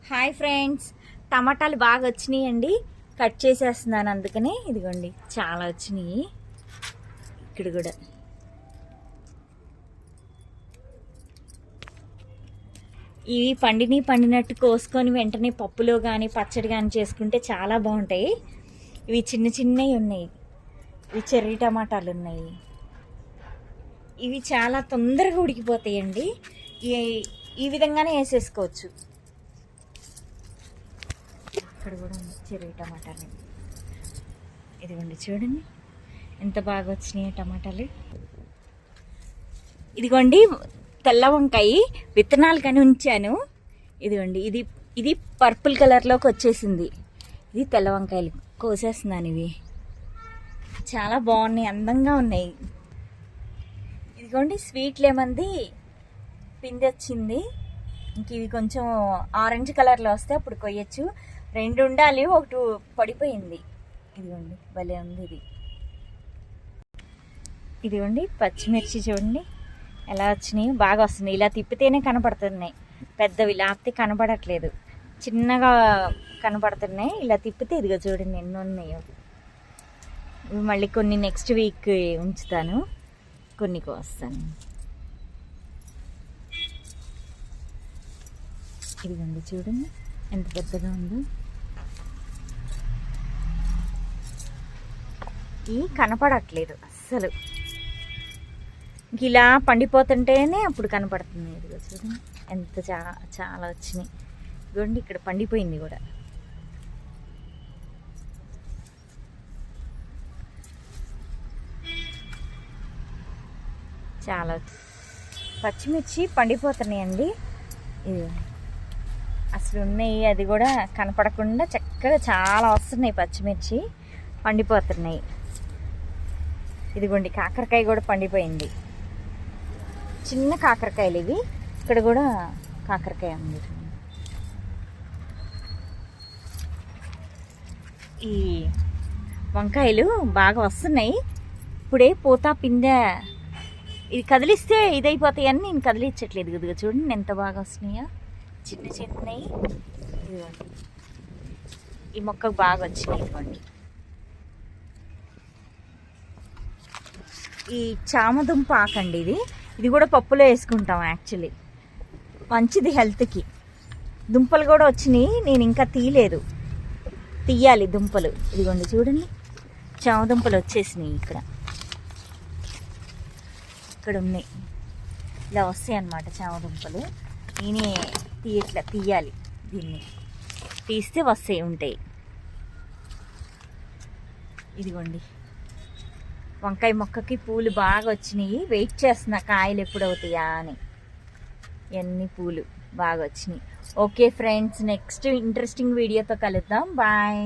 Hi friends, టమాటాలు బాగా వచ్చినాయండి. కట్ చేసేస్తున్నాను, అందుకనే ఇదిగోండి చాలా వచ్చినాయి. ఇక్కడ కూడా ఇవి పండినట్టు కోసుకొని వెంటనే పప్పులో కానీ పచ్చడి కానీ చేసుకుంటే చాలా బాగుంటాయి. ఇవి చిన్న చిన్నవి ఉన్నాయి. ఇవి చెర్రీ టమాటాలు ఉన్నాయి. ఇవి చాలా తొందరగా ఉడికిపోతాయండి. ఈ విధంగానే వేసేసుకోవచ్చు. ఇక్కడ కూడా ఉంది చెర్రీ టమాటాలు. ఇదిగోండి చూడండి ఎంత బాగా వచ్చినాయి టమాటాలు. ఇదిగోండి తెల్ల వంకాయ విత్తనాలు కానీ ఉంచాను. ఇదిగోండి ఇది పర్పుల్ కలర్లోకి వచ్చేసింది. ఇది తెల్ల వంకాయలు కోసేస్తున్నాను. ఇవి చాలా బాగున్నాయి, అందంగా ఉన్నాయి. ఇదిగోండి స్వీట్ లెమన్ది పిండి వచ్చింది. ఇంక ఇవి కొంచెం ఆరెంజ్ కలర్లో వస్తే అప్పుడు కొయ్యొచ్చు. 2 ఉండాలి, ఒకటి పడిపోయింది. ఇదిగోండి భలే ఉంది. ఇదిగోండి పచ్చిమిర్చి చూడండి ఎలా వచ్చినాయి, బాగా వస్తున్నాయి. ఇలా తిప్పితేనే కనపడుతున్నాయి, పెద్దవి లేకపోతే కనపడట్లేదు. చిన్నగా కనపడుతున్నాయి, ఇలా తిప్పితే ఇదిగో చూడండి ఎన్ని ఉన్నాయో. ఇవి మళ్ళీ కొన్ని నెక్స్ట్ వీక్ ఉంచుతాను, కొన్ని కోస్తాను. ఇదిగోండి చూడండి ఎంత పెద్దగా ఉందో. ఇవి కనపడట్లేదు అస్సలు, ఇంక ఇలా పండిపోతుంటేనే అప్పుడు కనపడుతుంది. ఇదిగో చూడండి ఎంత చాలా వచ్చినాయి. ఇదిగోండి ఇక్కడ పండిపోయింది కూడా. చాలా పచ్చిమిర్చి పండిపోతున్నాయండి. ఇది అసలు ఉన్నాయి, అది కూడా కనపడకుండా చక్కగా చాలా వస్తున్నాయి. పచ్చిమిర్చి పండిపోతున్నాయి. ఇదిగోండి కాకరకాయ కూడా పండిపోయింది. చిన్న కాకరకాయలు ఇవి. ఇక్కడ కూడా కాకరకాయ ఉంది. ఈ వంకాయలు బాగా వస్తున్నాయి. ఇప్పుడే పూత పిందె ఇది కదిలిస్తే ఇదైపోతాయని నేను కదిలించట్లేదు. ఇదిగో చూడండి ఎంత బాగా వస్తున్నాయో, చిన్న చిన్నవి. ఇదిగోండి ఈ మొక్కకు బాగా వచ్చినాయి. ఇదిగోండి ఈ చామదుంప ఆకండి. ఇది కూడా పప్పులో వేసుకుంటాం. యాక్చువల్లీ మంచిది హెల్త్కి. దుంపలు కూడా వచ్చినాయి, నేను ఇంకా తీయలేదు, తీయాలి దుంపలు. ఇదిగోండి చూడండి చామదుంపలు వచ్చేసినాయి. ఇక్కడ ఉన్నాయి, ఇలా వస్తాయి అన్నమాట చామదుంపలు. నేనే తీయాలి, దీన్ని తీస్తే ఉంటాయి. ఇదిగోండి వంకాయ మొక్కకి పూలు బాగా వచ్చినాయి. వెయిట్ చేస్తున్నా కాయలు ఎప్పుడు అవుతాయా అని. ఎన్ని పూలు బాగా వచ్చినాయి. ఓకే ఫ్రెండ్స్, నెక్స్ట్ ఇంట్రెస్టింగ్ వీడియోతో కలుద్దాం. బాయ్.